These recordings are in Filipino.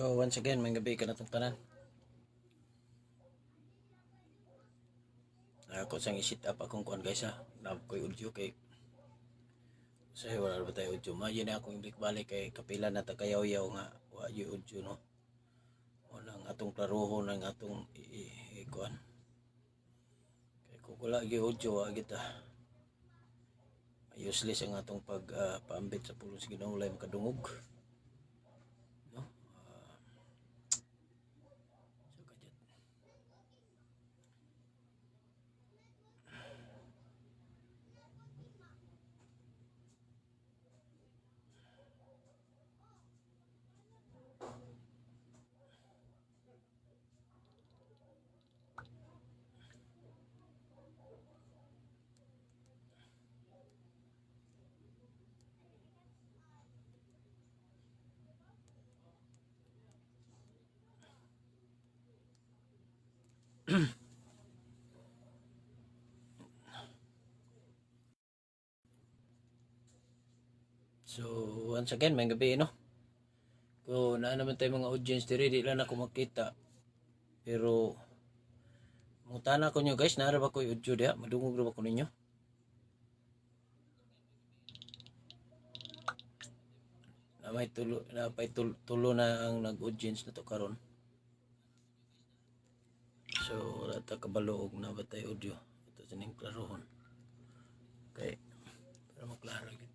So once again, may gabi ka na itong tanan. Ako sang isit up akong kuan guys ha. Nab ko'y audio kay say wala ba tayo audio. Mayo na akong ibalik balik kay kapila na tagayaw-yaw nga wa yu audio no. Walang atong klarohon ng atong kuan. Kay kung wala yu audio wa kita. Useless ang atong paambit sa pulong sa Ginoo lay makadungog. No? So once again, may gabi no. Kung na naman tayo mga audience diri, di lang ako makita. Pero mutana ko nyo guys, naara ba ko yung audio diha? Madungog na ba ko ninyo? Na may tulo na ang nag-audience na to karon. So wala ta kabalo og na ba tayo audio. Ito sa ning klarohon. Okay. Para maklaro gyud.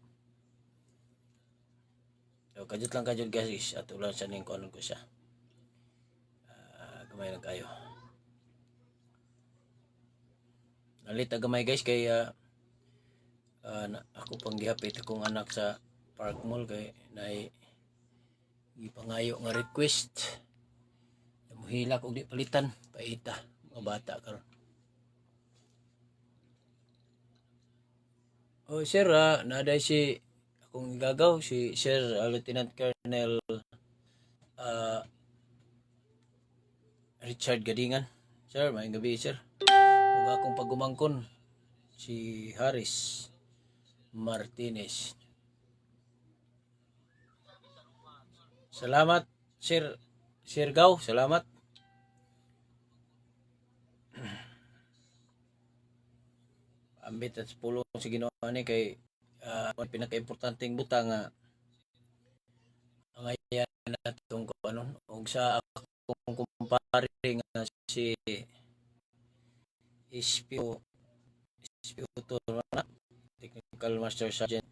So kajut lang kajut guys, at ulan sa ning kuanon ko siya. Gamay lang kayo. Nalita gamay guys kay ako pang gihapit akong anak sa Park Mall kay nay gipangayo nga request. Muhilak og di palitan, paita mga bata karon. Oh sir, naday si akong gagaw si Sir Lieutenant Colonel Richard Gadingan. Sir, maayong gabi sir. Ug akong pagumangkon si Harris Martinez. Salamat Sir Gaw, salamat. Ambit at pulong sa Ginoo ni kay pinaka-importanteng butang nga ang ayan natong kuanon og sa akong kumpare nga si SPO na Technical Master Sergeant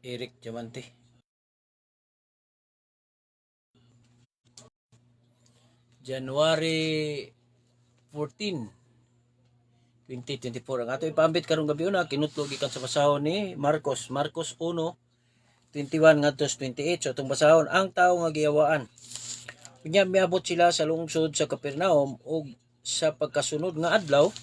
Eric Diamante. January 14 2024 ang ato ipambit karong gabi una kinutlog ikan sa basahon ni Marcos 1:21 ngadto 28. So itong basahon ang tao nga giyawaan unya miabot sila sa lungsod sa Capernaum ug sa pagkasunod nga adlaw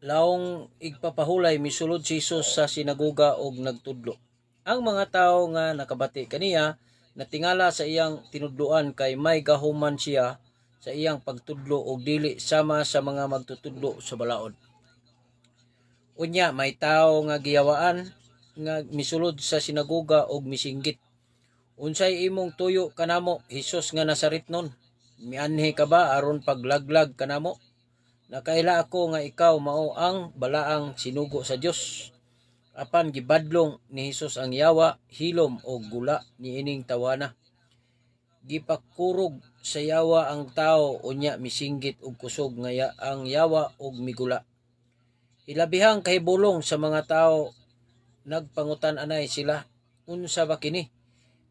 laong igpapahulay misulod si Jesus sa sinagoga og nagtudlo. Ang mga tawo nga nakabati kaniya natingala sa iyang tinudloan kay may gahuman siya sa iyang pagtudlo og dili sama sa mga magtutudlo sa balaod. Unya may tawo nga giyawaan nga misulod sa sinagoga og misinggit. Unsay imong tuyo kanamo, Hesus nga Nazaretnon? Mianhi ka ba aron paglaglag kanamo? Nakaila ako nga ikaw mao ang balaang sinugo sa Dios. Apan gibadlong ni Hesus ang yawa, hilom o gula niining tawana. Gipakurog sa yawa ang tao unya misinggit og kusog nga ang yawa og migula. Ilabihang kahibulong sa mga tao nagpangutan anay sila, unsa ba kini?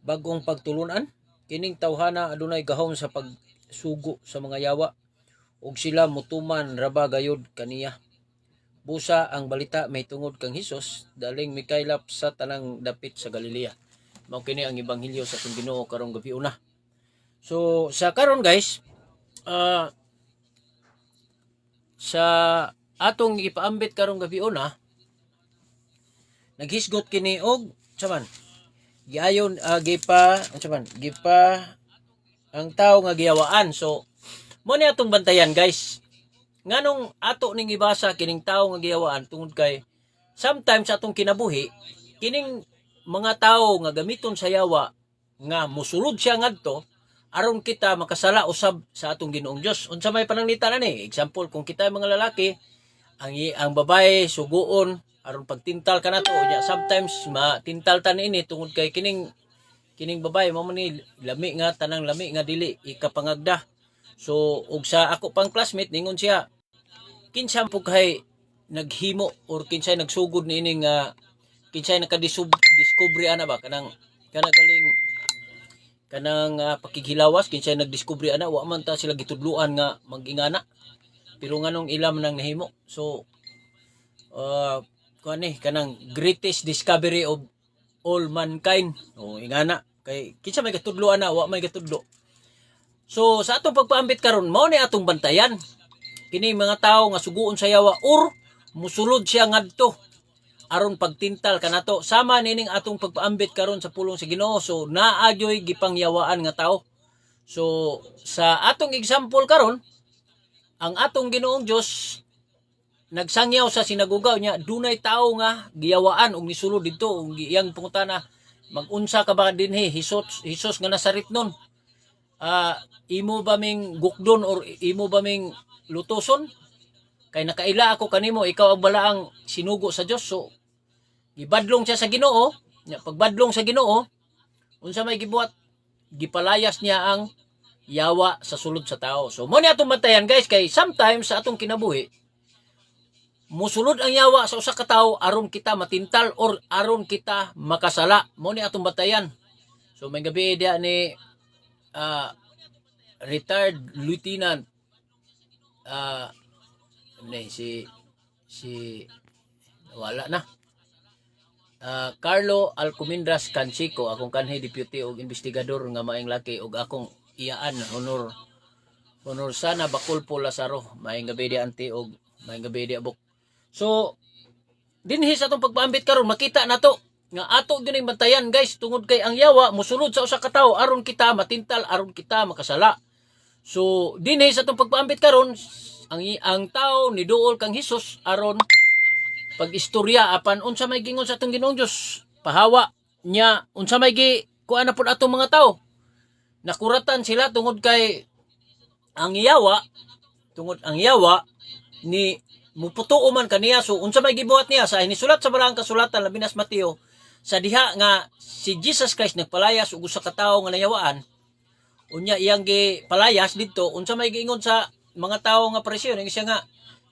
Bagong pagtulunan? Kining tawhana adunay gahom sa pagsugo sa mga yawa ug sila mutuman raba gayud kaniya. Busa ang balita may tungod kang Hesus daling mikaylap sa tanang dapit sa Galilea. Mao kini ang ebanghelyo sa atong Ginoo karong gabi una. So sa karon guys, sa atong ipaambit karong gabi una, naghisgot kini og saman giayon gipa ang tao nga giyawaan. So mo ni atong bantayan guys. Nganong ato ning ibasa kining tao nga giyawaan tungod kay sometimes atong kinabuhi kining mga tao nga gamiton sa yawa nga musulod siya ngadto aron kita makasala usab sa atong Ginoong Dios. Unsa may pananglita na ni? Example, kung kita mga lalaki, ang babae suguon aron pagtintal kanato unya, sometimes matintal ta niini tungod kay kining babae mo ni lami nga, tanang lami nga dili ikapangagda. So ug sa ako pang classmate ningon siya, kinsa pug kay naghimo or kinsay nagsugod niini nga kinsay nakadiscovery ana ba kanang galing kanang pakighilawas, kinsay nagdiskubre ana, wa man ta sila gitudluan nga magingana, pero nganong ilam nang nahimo. So kanang greatest discovery of all mankind, o ingana kay kinsa may gatudluan na, wa may gatudlo. So sa atong pagpaambit karon, mao ni atong bantayan kini mga tawo nga suguon sa yawa or musulod siya ngadto aron pagtintal kanato, sama nining atong pagpaambit karon sa pulong sa Ginoo. So naadyoy gipangyawaan nga tao. So sa atong example karon, ang atong Ginoong Dios nagsangyaw sa sinagoga niya, dunay tao nga giyawaan og nisulod didto, ug iyang pangutana, magunsa ka ba dinhi Hesus nga Nazaretnon? Imo ba ming gukdon or imo ba ming lutoson? Kay nakaila ako kanimo, ikaw ang balaang sinugo sa Dios. So gibadlong siya sa Ginoo. Pagbadlong sa Ginoo, unsa may gibuhat? Gipalayas niya ang yawa sa sulod sa tao. So mo ni atong bantayan guys, kay sometimes sa atong kinabuhi musulod ang yawa sa usa ka tawo aron kita matintal or aron kita makasala. Mo ni atong bantayan. So may gabi dia ni retired lieutenant si wala na, Carlo Alcumindras Canchico, akong kanhi deputy og investigador nga maayong laki, og akong iyaan honor sana Bacolpo Lazaro. Maayong gabi di anti og maayong gabi di abok. So dinhi sa atong pagpaambit karon, makita nato nga ato gyud bantayan guys, tungod kay ang yawa musulod sa usa ka tawo aron kita matintal, aron kita makasala. So dinhi sa atong pagpaambit karon, ang tao ni duol kang Hesus aron pag-istorya apan unsa may gingon sa atong Ginoong Dios, pahawa niya unsa may kuan na pud atong mga tao. Nakuratan sila tungod kay ang yawa ni muputuo man kaniya. So unsa may gibuhat niya sa inisulat sa Balaang Kasulatan labi na sa Mateo, sa diha nga si Jesus Christ nagpalayas og usa ka tawo nga nayawaan, unya iyang gipalayas didto, unsa may giingon sa mga tawo nga Pariseo siya nga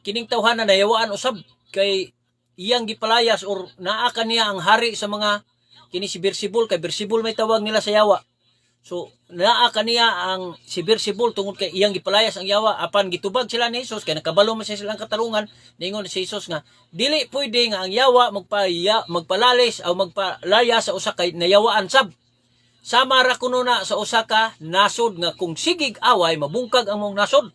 kining tawhana nayawaan usab kay iyang gipalayas or naa kaniya ang hari sa mga kini si Beelzebul, kay Beelzebul may tawag nila sa yawa. So naa kaniya ang si Beelzebul tungod kay iyang gipalayas ang yawa. Apan gitubag sila ni Hesus kay nakabalo man silang katarungan, ningon si Hesus nga dili pwede nga ang yawa magpalalis o magpalaya sa usa kay nayawaan sab. Sama ra kuno na sa usa ka nasod nga kung sigig away mabungkag ang mong nasod.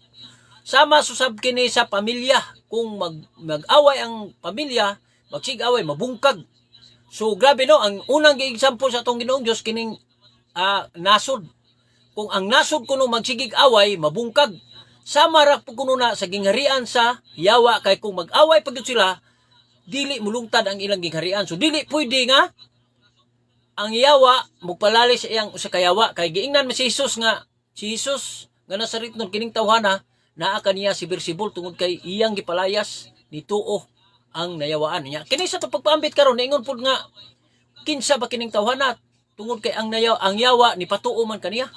Sama susab kini sa pamilya, kung mag-away ang pamilya, magsig-away mabungkag. So grabe no, ang unang example sa atong Ginoong Dios kining nasod. Kung ang nasod kuno magsigig away mabungkag, sama ra kuno na sa gingharian sa yawa, kay kung mag-away pagud sila dili mulungtad ang ilang gingharian. So dili pwede nga ang yawa magpalali sa iyang usa ka yawa, kay giingnan man si Jesus nga Nazaretnon kining tawhana naa kaniya si Beelzebul tungod kay iyang gipalayas nituo ang nayawaan niya. Kini sa pagpaambit karon ingon pud nga kinsa ba kining tawhana tungod kay ang yawa ni patuo man kaniya.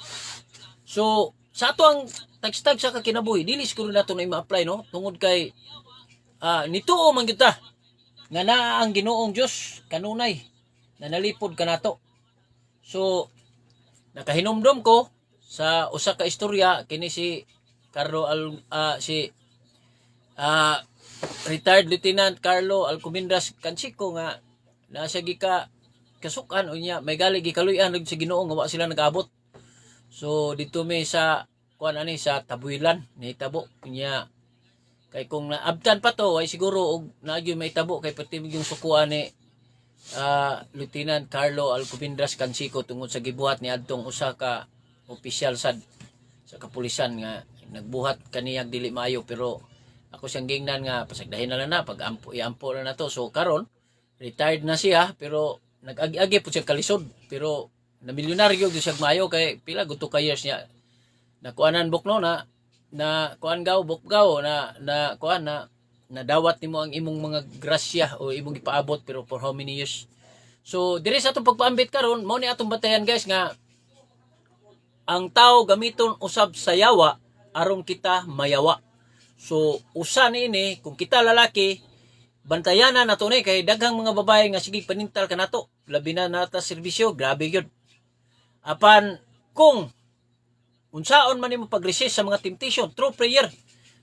So sa ato ang tagstag sa kinabuhi dili siguro nato na ma-apply no, tungod kay nituo man gyud ta nga naa ang Ginoong Dios kanunay na nalipod kanato. So nakahinumdom ko sa usa ka istorya kini si retired Lieutenant Carlo Alcumindras Canchico nga nasa kasukan unya may gali gikaluyan sa Ginoo nga wa sila nag-abot. So dito may sa sa Tabuilan nahitabo unya kay kung naabtan pa to ay siguro og nagyo may tabo kay pati yung sukuan ni Lieutenant Carlo Alcumindras Canchico tungod sa gibuhat ni adtong usa ka opisyal sa kapulisan nga nagbuhat kaniyang dili maayo, pero ako siyang gingnan nga pasagdahin na lang na pag iampo na to. So karon retired na siya pero nag-agi-agi po siya kalisod, pero na milyonaryo gyud siya maayo kay pila gusto ka years niya na kuanan bukno na kuan gaw bukgaw na kuan na dawat nimo ang imong mga grasya o imong ipaabot pero for how many years. So diri sa atong pagpaambit karon mao ni atong batayan guys nga ang tao gamiton usab sa yawa aron kita mayawa. So usa niini kung kita lalaki bantayanan nato ni kay daghang mga babae nga sige panintal kanato labi na nata serbisyo grabe gyud. Apan kung unsaon man nimo pag-resist sa mga temptation through prayer.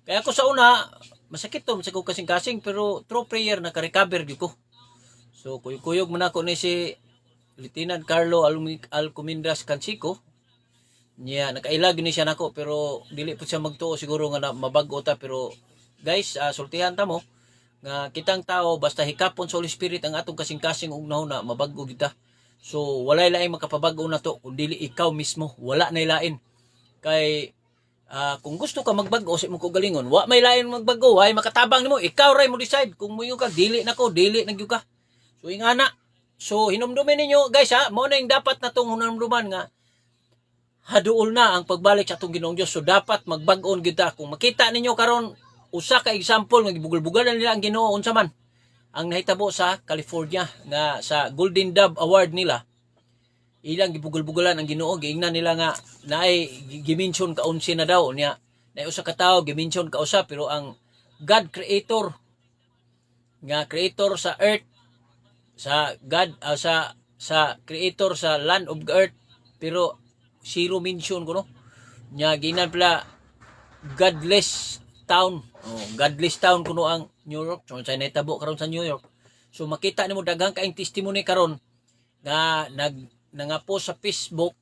Kaya ako sa una masakit to sa ko kasing-kasing pero through prayer naka-recover gyud ko. So kuyog man ako ni si Lieutenant Carlo Alcomindas Cansico. Niya nakailag ni siya nako pero dili pud siya magtuo siguro nga na mabag-o ta pero guys sultihan ta mo nga kitang tao basta hikapon sa Holy Spirit ang atong kasing-kasing ug nahuna mabag-o kita. So walay laing makapabag-o na to kun dili ikaw mismo wala nay lain. Kay kung gusto ka magbago sa mo ko galingon wa may lain magbago ay makatabang nimo ikaw ray mo decide kung moyo ka dili nako dili nagyud ka. So ingana so hinumdumin ninyo guys mao na yung dapat natong hinumduman nga haduol na ang pagbalik sa atong Ginoong Dios. So dapat magbag-on gyud ta. Kung makita ninyo karon usa ka example nga gibugol-bugalan nila ang Ginoo unsa man ang nahitabo sa California nga sa Golden Dove Award nila ilang gibugol-bugolan ang Ginoo giingnan nila nga naay gimension ka 11 na daw niya naay usa ka tawo gimension ka usa pero ang God creator nga creator sa earth sa God sa creator sa land of the earth pero zero mention kuno nya ginan pala godless town godless town kuno ang New York so sa nahitabo karon sa New York. So makita nimo daghang kaayong testimony karon nga nangapost sa Facebook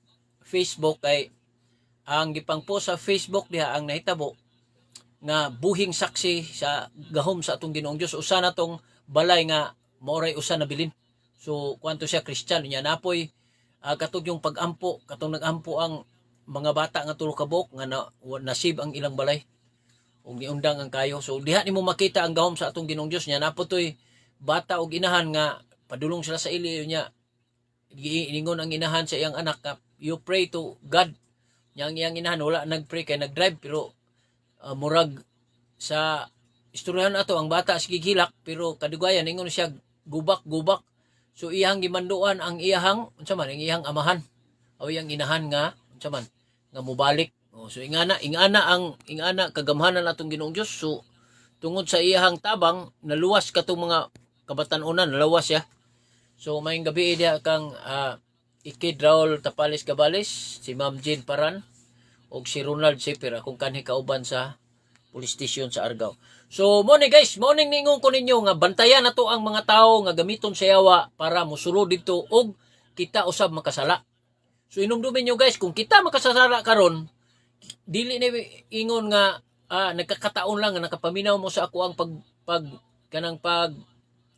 kay ang gipang-post sa Facebook diha ang nahitabo nga buhing saksi sa gahom sa atong Ginoong Dios usa na tong balay nga moray usa na bilin. So kwanto siya Christian nya napoy katong yung pag-ampo katong nag-ampo ang mga bata nga tulo ka buok nga nasib ang ilang balay ug niundang ang kayo. So diha nimo makita ang gahom sa atong Ginoong Dios nya napotoy bata ug inahan nga padulong sila sa ili nya giingon ang inahan sa iyang anak nga you pray to God nya ang iyang inahan wala nagpray kay nagdrive pero murag sa istoryahan ato ang bata sige gilak pero kadugayan ingon siya gubak. So iyang gimanduan ang iyahang unsa man ang iyang amahan o iyang inahan nga unsa man nga mobalik. So ingana kagamhanan atong Ginoong Dios. So tungod sa iyahang tabang naluwas katong mga kabatan-unan naluwas siya. So mayong gabi dia kang Ikid Raul Tapales Cabales, si Ma'am Jean Paran og si Ronald Seper akong kanhi kauban sa police station sa Argao. So mo ni guys, mo ning ningon ko ninyo nga bantayan nato ang mga tawo nga gamiton sa yawa para mosulod dito og kita usab makasala. So inumdumin nyo guys, kung kita makasala karon dili ni ingon nga nagkakataon lang nga nakapaminaw mo sa ako ang pag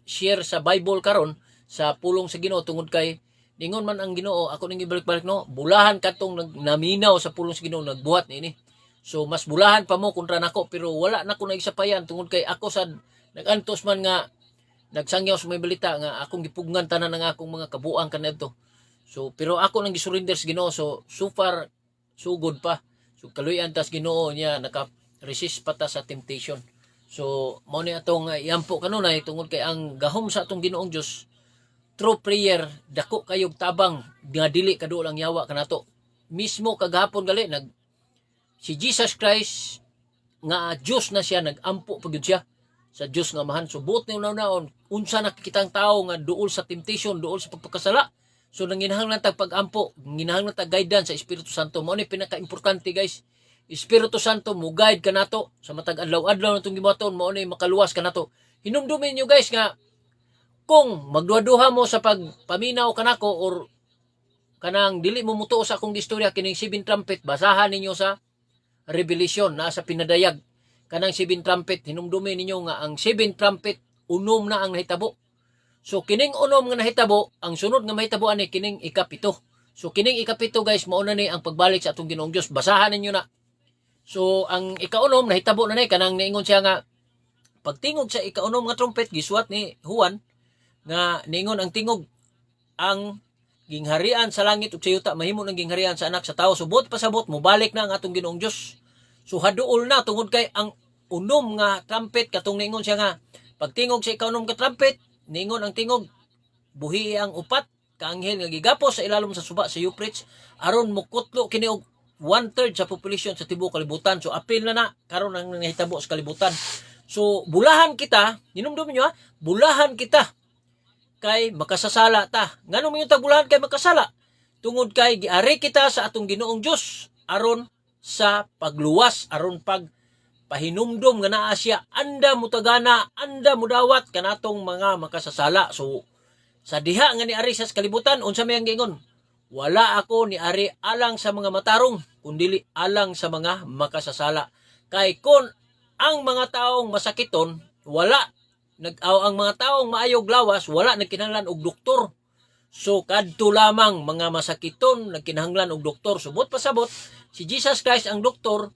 share sa Bible karon sa pulong sa Ginoo tungod kay ningon man ang Ginoo ako ning ibalik-balik no bulahan katong naminaw sa pulong sa Ginoo nagbuhat niini. So mas bulahan pa mo kontra nako pero wala na ko naisapayan tungod kay ako sa nagantos man nga nagsangyaw sa may balita nga akong gipugnan tanan ng akong mga kabuang kanadto. So pero ako nang gisurrender sa Ginoo so far so good pa. So kaluyan tas Ginoo niya naka-resist pa ta sa temptation. So mao ni atong iampo kanunay tungod kay ang gahom sa atong Ginoong Dios through prayer dako kayog tabang nga dili kaduol ang yawa kanato. Mismo kagahapon gali si Jesus Christ nga Dios na siya nagampo pagud siya sa Dios nga amahan. So buot ni unaw-naon unsa nakikitang tao nga duol sa temptation, duol sa pagpakasala. So nanginahanglan tag pag-ampo, nanginahanglan tag guidance sa Espiritu Santo. Mao ni pinaka-importante guys. Espiritu Santo mo guide kanato sa matag adlaw-adlaw natong gibuhaton mao ni makaluwas kanato. Hinumdumin niyo guys nga kung magduha-duha mo sa pagpaminaw kanako or kanang dili mo mutuo sa akong istorya kining 7 trumpet basahan ninyo sa Revelation na sa pinadayag kanang 7 trumpet hinumdumin ninyo nga ang 7 trumpet unom na ang nahitabo. So kining unom nga nahitabo ang sunod nga mahitabo ani kining ikapito. So kining ikapito guys mao na ni ang pagbalik sa atong Ginoong Dios basahan ninyo na. So ang ikaunom nahitabo na ni kanang niingon siya nga pagtingog sa ikaunom nga trumpet gisuwat ni Juan nga niingon ang tingog ang gingharian sa langit ug sa yuta mahimo ng gingharian sa anak sa tawo. Subot pasabot mobalik na ang atong Ginoong Dios. So haduol na tungod kay ang unom nga trumpet katong ningon siya nga pagtingog sa ikaw ka trumpet ningon ang tingog buhi ang upat ka anghel nga gigapos sa ilalom sa suba sa Euphrates aron mukutlo kini og 1/3 sa population sa tibuok kalibutan. So apil na karon ang nahitabo sa kalibutan. So bulahan kita, hinumdum niyo bulahan kita kay makasasala ta. Nganong mingon ta bulahan kay makasala? Tungod kay giari kita sa atong Ginoong Dios aron sa pagluwas, aron pag pahinumdom nga naa siya anda mutagana, anda mudawat kanatong mga makasasala. So sa diha nga ni ari sa kalibutan unsa may ang giingon? Wala ako ni ari alang sa mga matarong kundi alang sa mga makasasala. Kay kun ang mga taong masakiton wala ang mga taong maayog lawas wala nagkinahanglan og doktor. So kadto lamang mga masakiton nagkinahanglan og doktor. Subot pasabot si Jesus Christ ang doktor.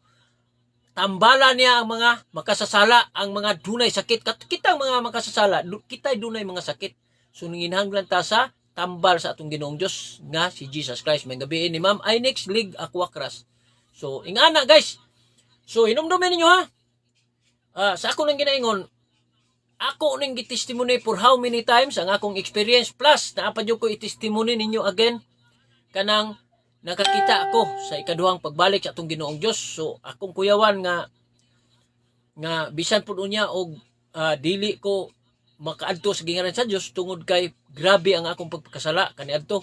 Tambala niya ang mga makasasala, ang mga dunay sakit. Kitang mga makasasala, kita'y dunay mga sakit. So nanginhanglan ta sa tambal sa atong Ginoong Dios nga si Jesus Christ. May gabi ni Ma'am Inex Lig Aquacras. So ingana guys. So hinumdumin ninyo ha. Sa ako nang ginaingon, ako nang gitestimony for how many times ang akong experience plus naapad ko i-testimony ninyo again kanang nakakita ako sa ikaduhang pagbalik sa atong Ginoong Dios. So akong kuyawan nga bisan pud unya og dili ko makaadto sa gingaran sa Dios tungod kay grabe ang akong pagkasala kaniadto.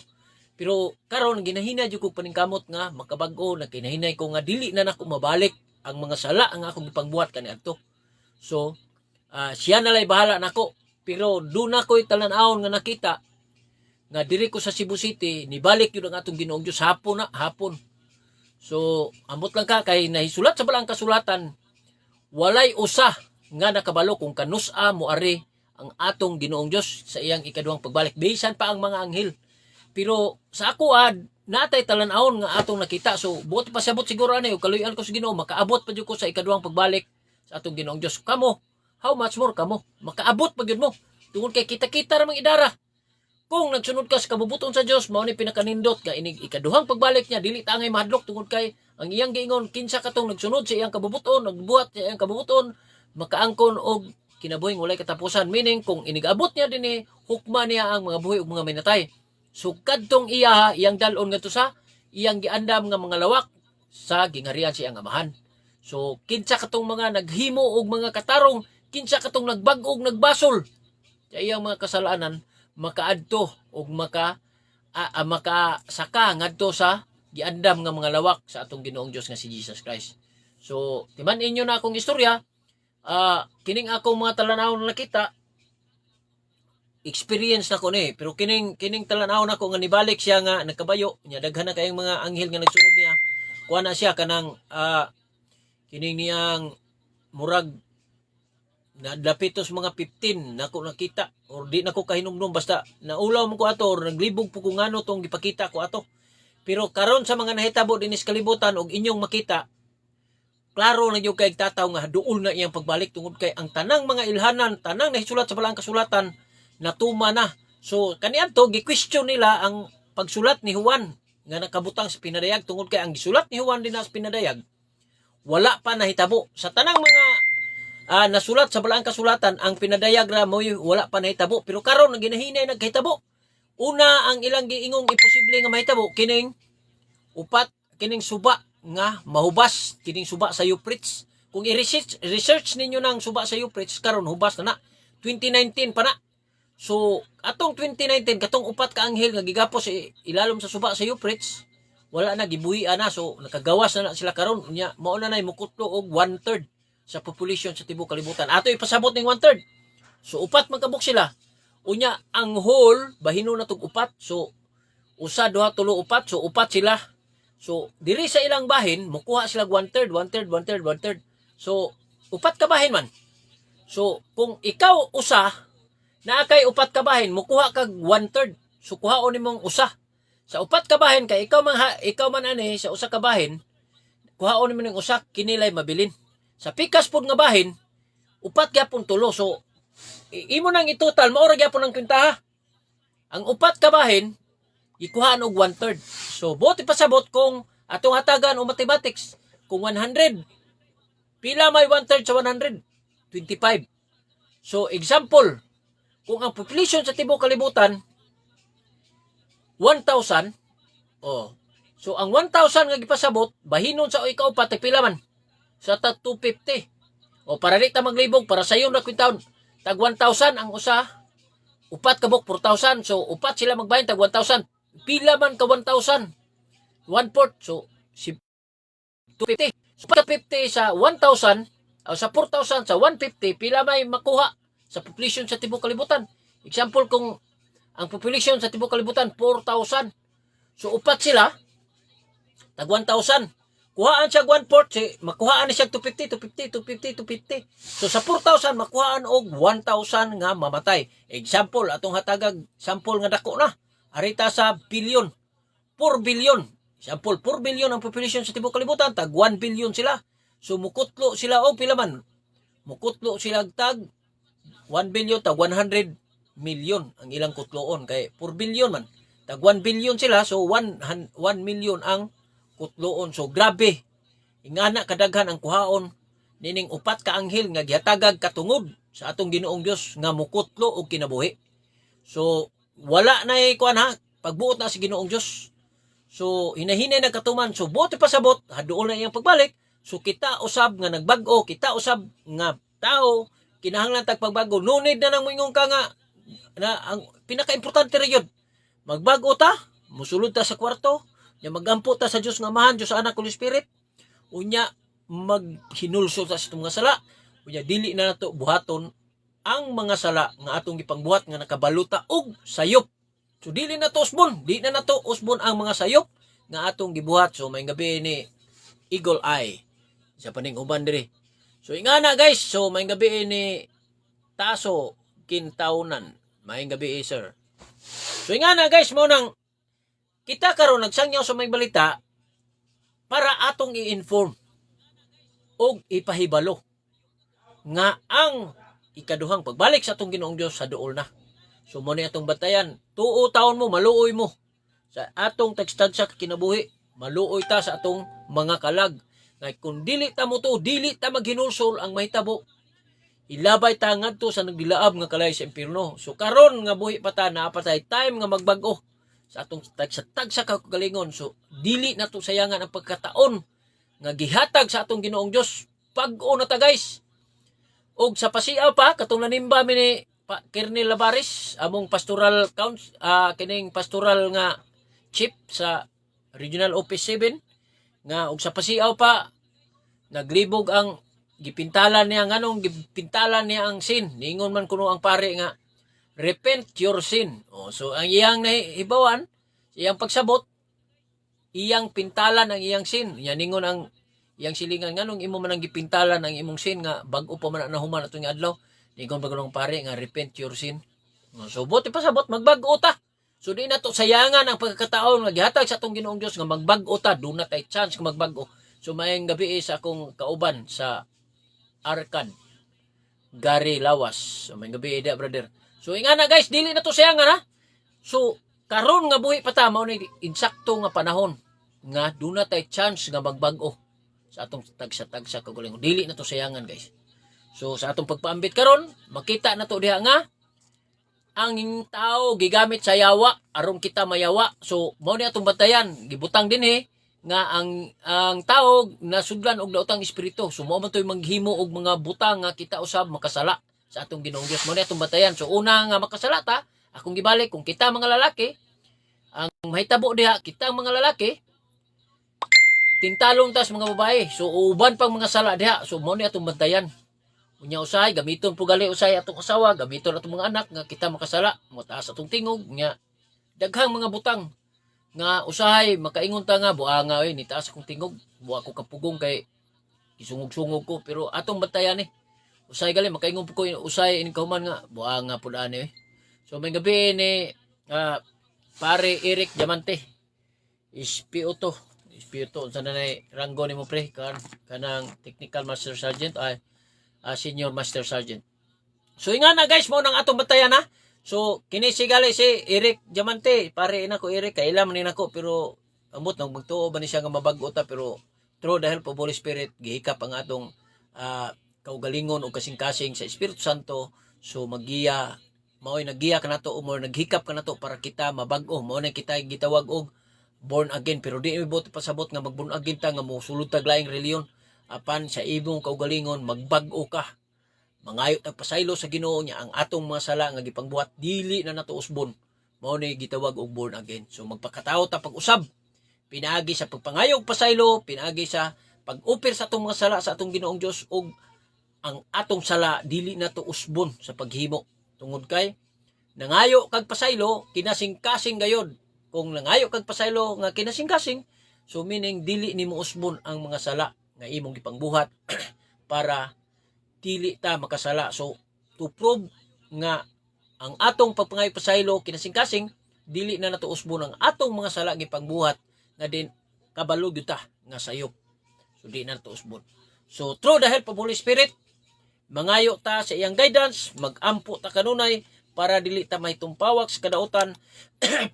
Pero karon ginahinay jud ko paningkamot nga makabag-o nagkinahinay ko nga dili na nako mabalik ang mga sala ang akong gipangbuhat kaniadto. So siya na lay bahala nako. Pero doon ako'y talan-awon nga nakita nga diri ko sa Cebu City nibalik yun ang atong Ginoong Dios hapon. So ambot lang ka kay nahisulat sa balang kasulatan walay usa nga nakabalo kung kanus-a moari ang atong Ginoong Dios sa iyang ikaduhang pagbalik bisan pa ang mga anghel. Pero sa ako natay talan-awon nga atong nakita. So buot pasabot siguro ani kaluyan ko sa Ginoo makaabot pa jud ko sa ikaduhang pagbalik sa atong Ginoong Dios. Kamo how much more kamo makaabot pa gyud mo tungod kay kita-kita ra mang idara. Kung nagsunod ka sa kabubuton sa Dios mao ni pinakanindot ka inig ikaduhang pagbalik niya dili ta ngay mahadlok tungod kay ang iyang giingon kinsa katong nagsunod sa iyang kabubuton nagbuhat sa iyang kabubuton makaangkon og kinabuhing walay katapusan. Meaning kung inigabot niya dinhi hukma niya ang mga buhi ug mga minatay. So kadtong iyang dalon ngadto sa iyang giandam nga mga lawak sa gingharian sa iyang amahan. So kinsa katong mga naghimo og mga katarong, kinsa katong nagbag-o og nagbasol sa iyang mga kasalanan makaadto og makasaka ngadto sa giandam nga mga lawak sa atong Ginoong Dios nga si Jesus Christ. So timan-in niyo na akong istorya. Kining akong mga talanawon na nakita experience na ko ni pero kining talanawon ako nga nibalik siya nga nagkabayo nya daghan na kayong mga anghel nga nagsunod niya kuha na siya kanang kining niyang murag dapitos mga 15 nako nakita or di nako kahinumdum basta naulaw mo ko ato or naglibog po kung ano tong gipakita ko ato. Pero karon sa mga nahitabo dinis kalibutan og inyong makita klaro na yung kay tataw nga duol na iyang pagbalik tungod kay ang tanang mga ilhanan, tanang nahisulat sa balang kasulatan natuma na. So kaniadto gi-question nila ang pagsulat ni Juan nga nakabutang sa pinadayag tungod kay ang gisulat ni Juan din sa pinadayag wala pa nahitabo sa tanang mga nasulat sa balang kasulatan. Ang pinadayag ra mo wala pa nahitabo pero karon ang ginahinay nagkahitabo. Una ang ilang giingong imposible nga mahitabo kining upat kining suba nga mahubas kining suba sa Euphrates. Kung i-research ninyo ng suba sa Euphrates karon hubas na 2019 pa na. So atong 2019 katong upat ka anghel nga gigapos sa ilalom sa suba sa Euphrates wala na gibuhi na. So nakagawas na sila karon nya mao na nay mukutlo og 1/3 sa population sa tibuok kalibutan. Ato ipasabot ning 1/3. So upat magkabuk sila. Unya ang whole bahino na tug upat. So usa, duha, tulo, upat. So upat sila. So diri sa ilang bahin mukuha sila 1/3, 1/3, 1/3, 1/3. So upat ka bahin man. So kung ikaw usa naa kay upat ka bahin mukuha kag 1/3. So kuhaon nimong usa. Sa upat ka bahin kay ikaw man ani sa usa ka bahin kuhaon nimo ning usa kinilay mabilin. Sa pikas pod nga bahin upat gyapon tulo. So imo nang itotal mao ra gyapon ang kwintaha. Ang upat ka bahin ikuhaan og 1/3. So buti pasabot kung atong hatagan o mathematics kung 100 pila may 1/3 sa 100? 25. So example, kung ang population sa tibuok kalibutan 1,000, oh. So ang 1,000 nga gipasabot bahinon sa ikaupat pila man sa 250. O para di ta maglibog para sayo na kwintaon tag 1,000 ang usa, upat kabok 4,000. So upat sila magbahin tag 1,000. Pila man ka 1,000? 1/4. So si 250. So 50 sa 1,000 o sa 4,000 sa 150 pila may makuha sa population sa tibuok kalibutan. Example, kung ang population sa tibuok kalibutan 4,000. So upat sila tag 1,000. Kuhaan siya 1/4, makuhaan siya 250, 250, 250, 250. So sa 4,000 makuhaan og 1,000 nga mamatay. Example, atong hatagag sample nga dako na. Arita sa billion. 4 billion. Example, 4 billion ang population sa tibuok kalibutan, tag 1 billion sila. So mukutlo sila og pila man? Mukutlo sila tag 1 billion tag 100 million ang ilang kutloon kay 4 billion man. Tag 1 billion sila, so 1 million ang kutloon. So grabe, ingana kadaghan ang kuhaon nining upat ka anghel nga gihatagag katungod sa atong Ginoong Dios nga mukutlo og kinabuhi. So wala na kuan ha, pagbuot na si Ginoong Dios. So hinahinay na katuman. So buti pasabot haduol na iyang pagbalik. So kita usab nga nagbag-o, kita usab nga tao kinahanglan tag pagbago. No need na nang moingon ka nga na ang pinaka-importante ra yun. Magbago ta, musulod ta sa kwarto, nya magampo ta sa Dios nga Amahan, Dios Anak, Holy Spirit. Unya maghinulso ta sa mga sala. Unya dili na nato buhaton ang mga sala nga atong gipangbuhat nga nakabaluta og sayop. So dili na to usbon, di na nato usbon ang mga sayop nga atong gibuhat. So may gabi ni Eagle Eye sa paning uban diri. So ingana guys, so may gabi ni Taso Kintaunan. May gabi sir. So ingana guys, mo nang kita karon nagsangyaw sa may balita para atong i-inform og ipahibalo nga ang ikaduhang pagbalik sa atong Ginoong Dios sa duol na. So mo ni atong batayan, tuo taon mo, maluoy mo sa atong tagstadsa kinabuhi, maluoy ta sa atong mga kalag. Ngay kung dili ta mo to, dili ta maghinulsol ang mahitabo, ilabay ta ngadto sa nagdilaab nga kalay sa impierno. So karon nga buhi pa ta, naapatay time nga magbag-o sa atong tagsa kagalingon. So dili na to sayangan ang pagkataon nga gihatag sa atong Ginoong Dios. Pag-o na ta guys. Og sa pasiaw pa katong nanimba mi ni Kernel Lavares, among pastoral council, kining pastoral nga chief sa Regional Office 7, nga og sa pasiaw pa naglibog ang gipintalan niya nganong gipintalan niya ang sin. Ningon man kuno ang pare nga repent your sin. So ang iyang nahibawan, iyang pagsabot, iyang pintalan ang iyang sin. Yan ningon ang iyang silingan nganong imo man ang gipintalan ang imong sin nga bag-o pa man na human atong adlaw. Ningon pa kunong pare nga repent your sin. So buti pasabot magbag-o ta. So di na to sayangan ang pagkakataon nga gihatag sa atong Ginoong Dios nga magbag-o ta, do na tay chance nga magbag-o. So mayang gabi sa akong kauban sa Arcad, Gary Lawas. So mayang gabi ida brother. So ingana guys, dili na to sayangan ha. So karon nga buhi pa ta mao ni insakto nga panahon nga do na tay chance nga magbag-o sa atong tagsa kagulingon. Dili na to sayangan guys. So sa atong pagpaambit karon, makita na to diha nga ang tao gigamit sa yawa aron kita mayawa. So mao ni atong batayan, gibutang dinhi nga ang tao nasudlan og daotang espiritu. So mao man toy maghimo og mga butang nga kita usab makasala sa atong Ginoong Dios. Mao ni atong batayan. So una nga makasala ta, akong gibalik kung kita mga lalaki, ang mahitabo diha kita mga lalaki tintalon ta sa mga babae. So uban pang mga sala diha. So mao ni atong bantayan. Unya usay gamiton po gali usay atong asawa, gamiton atong mga anak nga kita makasala, mo taas atong tingog nya daghang mga butang nga usahay makaingon ta nga buanga ni taas akong tingog, buwa ko kapugong kay isungog-sungog ko. Pero atong bantayan usay gali makaingon po ko usay ini kahuman nga buanga pud ani. So may gabi ni pare Eric Diamante Espioto unsa na nay ranggo nimo pre kanang technical master sergeant ay Senior Master Sergeant. So ingana guys, mo nang atong batayan ha. So kini sigali si Eric Diamante, pare na ko Eric, kailan man nako pero ambot nang magtuo ba ni siya nga mabag-o ta, pero through the help of Holy Spirit gihikap ang atong kaugalingon o kasing-kasing sa Espiritu Santo. So magiya mao'y nagiya kanato o more naghikap kanato para kita mabag-o, mao na kita gitawag og born again. Pero di ibot pasabot nga mag born again ta nga mosulod tag laing reliyon, apan sa imong kaugalingon magbag-o ka, mangayo tagpasaylo sa Ginoo niya ang atong mga sala nga gipangbuhat dili na nato usbon, mao ni gitawag og born again. So magpakatawo ta pag-usab, pinaagi sa pagpangayog pasaylo, pinaagi sa pag-upir sa atong mga sala sa atong Ginoong Dios, og ang atong sala dili na to usbon sa paghimo. Tungod kay nangayo kag pasaylo kinasing-kasing gayod. Kung nangayo kag pasaylo nga kinasing-kasing, so meaning dili nimo usbon ang mga sala nga imong gipangbuhat para dili ta makasala. So to prove nga ang atong pagpangayo pasaylo kinasing-kasing, dili na nato usbon ang atong mga sala gipangbuhat nga din kabalo gyud ta nga sayop. So di na nato usbon. So through the help of Holy Spirit, mangayo ta sa iyang guidance, magampo ta kanunay para dili ta mahitumpawak sa kadautan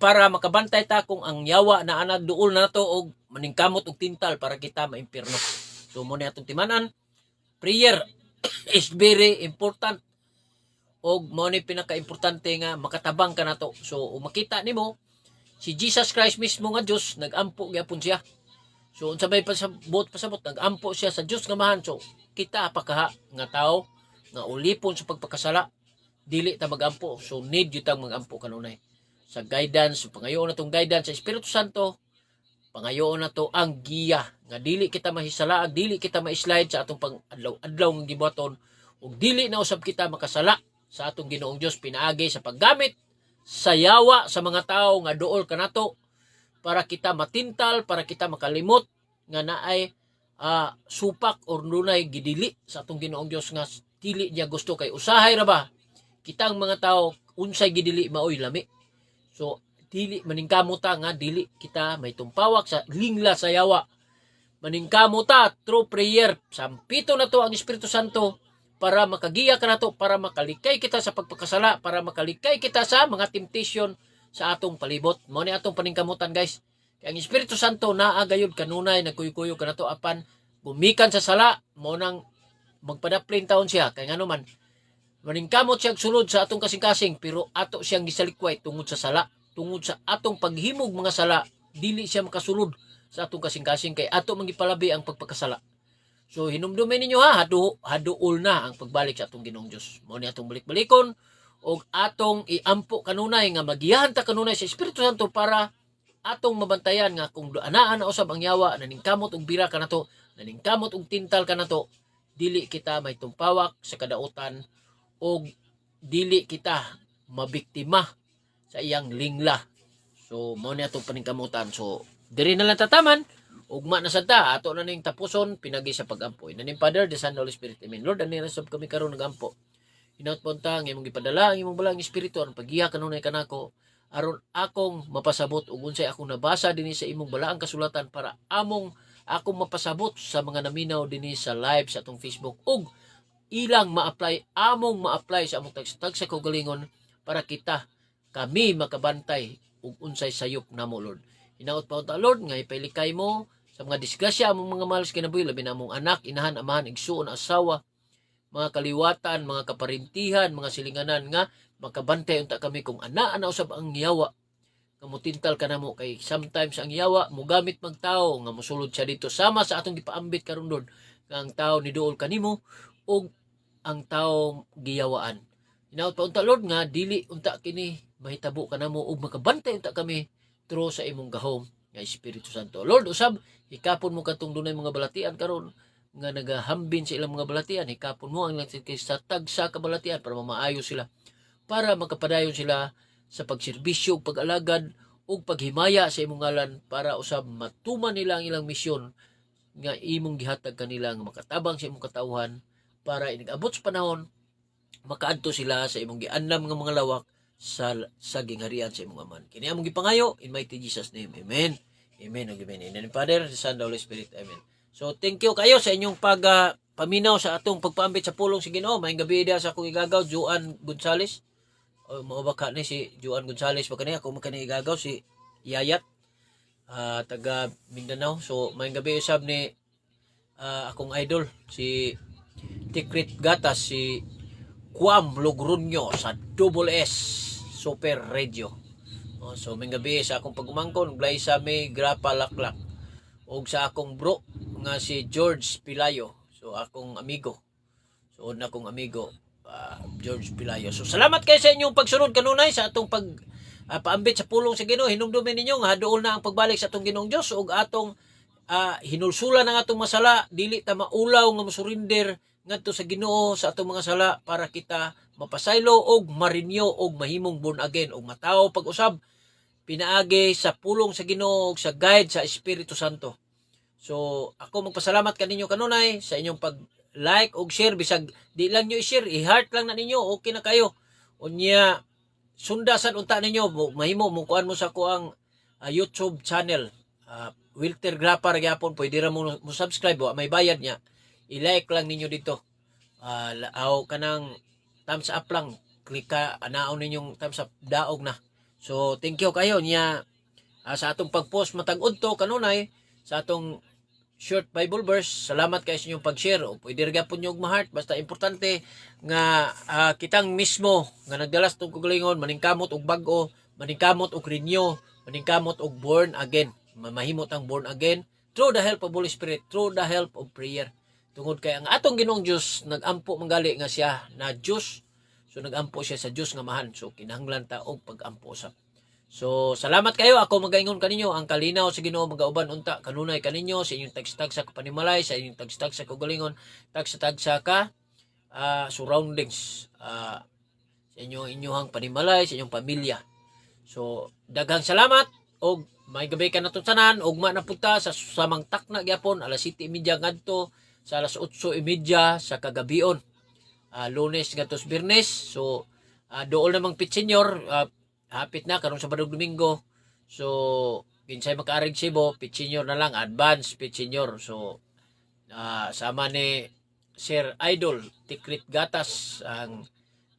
para makabantay ta kung ang yawa na anad duol na nato og maningkamot og tintal para kita maimpierno. So mo ni atong timanan, prayer is very important, og mo ni pinaka-importante nga makatabang ka nato. So makita nimo si Jesus Christ mismo nga Dios, nagampo gyapon siya. So unsa may pasabot nagampo siya sa Dios nga mahan. So kita pakaha nga tao nga ulipon sa pagpakasala, dili ta magampo. So need gyud tang magampo kanunay sa guidance, pangayoon na tong guidance sa Espiritu Santo, pangayoon na to ang giya nga dili kita mahisala, dili kita ma-slide sa atong pang-adlaw-adlaw nga gibuhaton, ug dili na usab kita makasala sa atong Ginoong Dios pinaagi sa paggamit sa yawa sa mga tao nga duol kanato para kita matintal, para kita makalimot nga naay supak or dunay gidili sa atong Ginoong Dios nga dili niya gusto. Kay usahay ra ba kita ang mga tao unsay gidili maoy lami. So dili maningkamo ta nga dili kita may tumpawak sa lingla sa yawa. Maningkamo ta through prayer, sampito na to ang Espiritu Santo para makagiya ka nato, para makalikay kita sa pagpakasala, para makalikay kita sa mga temptation sa atong palibot. Mao ni atong paningkamutan guys. Kaya ang Espiritu Santo naa gayud kanunay nagkuyo-kuyo ka nato apan gumikan sa sala, mo nang magpadaplin taon siya. Kaya nga naman maningkamot siya sulod sa atong kasing-kasing, pero ato siyang gisalikway tungod sa sala, tungod sa atong paghimog mga sala, dili siya makasulod sa atong kasing-kasing kay ato mangipalabi ang pagpakasala. So hinumdumin ninyo ha, haduol na ang pagbalik sa atong Ginoong Dios. Mao ni atong balik-balikon og atong iampo kanunay nga magiyahan ta kanunay sa Espiritu Santo para atong mabantayan nga kung anaan na usab ang yawa, naningkamot og bira kanato, naningkamot og tintal kanato, dili kita may tumpawak sa kadautan og dili kita mabiktima sa iyang lingla. So mao ni atong paningkamutan. So diri na lang tataman, ugma na sad ta, ato na ning tapuson pinagi sa pagampo. In the name of Father, the Son, and the Holy Spirit. Amen. Lord, ani rasab kami karon nagampo. Hinaut punta ang imong gipadala, ang imong balang espiritu aron paggiya kanunay kanako, aron akong mapasabot ug unsay akong nabasa dinhi sa imong balaang kasulatan para akong mapasabot sa mga naminaw dinhi sa live sa atong Facebook ug ilang among ma-apply sa among tag sa kaugalingon para kami makabantay ug unsay sayop namo Lord. Hinaut pa unta Lord nga ipailikay mo sa mga disgrasya among mga mahal sa kinabuhi, labi na among anak, inahan, amahan, igsuon, asawa, mga kaliwatan, mga kaparintihan, mga silinganan nga makabantay unta kami kung ana usab ang yawa nga mutintal ka namo. Kay sometimes ang yawa mogamit magtao nga mosulod siya dito sama sa atong gipaambit karon Lord nga ang tao niduol kanimo og ang tao giyawaan. Hinaut pa unta Lord nga dili unta kini mahitabo kanamo og makabantay unta kami through sa imong gahom nga Espiritu Santo. Lord, usab hikapon mo katong dunay mga balatian karon nga nagahambin sa ilang mga balatian, hikapon mo ang sa tag sa kabalatian para mamaayo sila, para makapadayon sila sa pagserbisyo, pag-alagad ug paghimaya sa imong ngalan, para usab matuman nila ang ilang misyon nga imong gihatag kanila nga makatabang sa imong katawhan, para inigabot sa panahon makaadto sila sa imong gianlam nga mga lawak sa gingharian sa imong Aman. Kini among gipangayo in mighty Jesus name. Amen. Amen. Amen. In the name of Father, the Son, the Holy Spirit. Amen. So thank you kayo sa inyong paminaw sa atong pagpaambit sa pulong sa Ginoo. Maayong gabi dia sa akong igagaw, Juan Gonzales. mao ba ka ni si Juan Gonzales pa kani ako makani igagaw si Yayat taga Mindanao. So may gabi usab ni akong idol si Tikrit Gatas, si Kuam Logronyo sa Double S Super Radio. So may gabi sa akong pagumangkon glay sa may Grapa Laklak og sa akong bro nga si George Pilayo. So akong amigo. So na akong amigo George Pilayo. So salamat kayo sa inyong pagsunod kanunay sa atong paambit sa pulong sa Ginoo. Hinumdumin ninyo nga haduol na ang pagbalik sa atong Ginoong Dios ug atong hinulsulan ang atong masala, dili ta maulaw nga masurinder ngadto sa Ginoo sa atong mga sala para kita mapasaylo og marinyo og mahimong born again og matawo pag-usab pinaagi sa pulong sa Ginoo ug sa guide sa Espiritu Santo. So ako magpasalamat kaninyo kanunay sa inyong pag-like og share, bisag di lang nyo i-share, i-heart lang na ninyo, okay na kayo. Unya sundasan unta ninyo, mahimo mo kuan mo sa kuang YouTube channel. Wilter Grapa gyapon, pwede ra mo subscribe, may bayad niya. I-like lang ninyo dito. Aw kanang thumbs up lang, click ka, anaon ninyong thumbs up, daog na. So thank you kayo niya sa atong pag-post matag udto kanunay sa atong short Bible verse. Salamat kayo sa inyong pag-share. O pwede rin po nyo ma-heart. Basta importante nga kitang mismo nga nagdalas itong kagalingon, maningkamot og bago, maningkamot og renew, maningkamot og born again. Mamahimot ang born again through the help of Holy Spirit, through the help of prayer. Tungod kay ang atong Ginoong Dios nagampo manggali nga siya na Dios. So nagampo siya sa Dios nga mahan. So kinahanglan ta og pag-ampo usab. So salamat kayo, ako magaingon kaninyo ang kalinaw sa Ginoo magauban unta kanunay kaninyo sa inyong tagsa ka panimalay, sa inyong tagsa ka galingon, tagsa ka surroundings sa inyong panimalay, sa inyong pamilya. So daghang salamat og may gabi ka natutanan og manapunta sa samang takna gyapon alas 7:30 ngadto sa alas 8:30 sa kagabion. Lunes ngadto sa Biyernes. So dool namang pit senior, hapit na karong Sabado Domingo. So kinsay makaarig sibo, pit senior na lang, advance pit senior. So sama ni Sir Idol Tikrit Gatas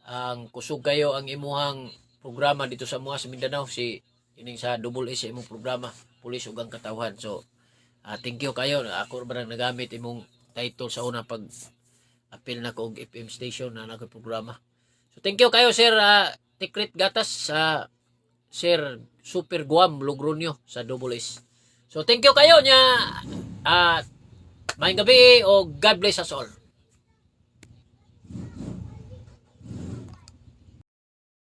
ang kusog kayo ang imuhang programa dito sa mga sa Mindanao, si ining sa Double S imong programa Pulis ug ang Katawhan. So thank you kayo, ako ra nagamit imong title sa una pag appeal na ko og FM station na nako programa. So thank you kayo Sir Tikrit Gatas sa Sir Super Guam Logronyo sa Double S. So thank you kayo nya, may gabi o God bless us all.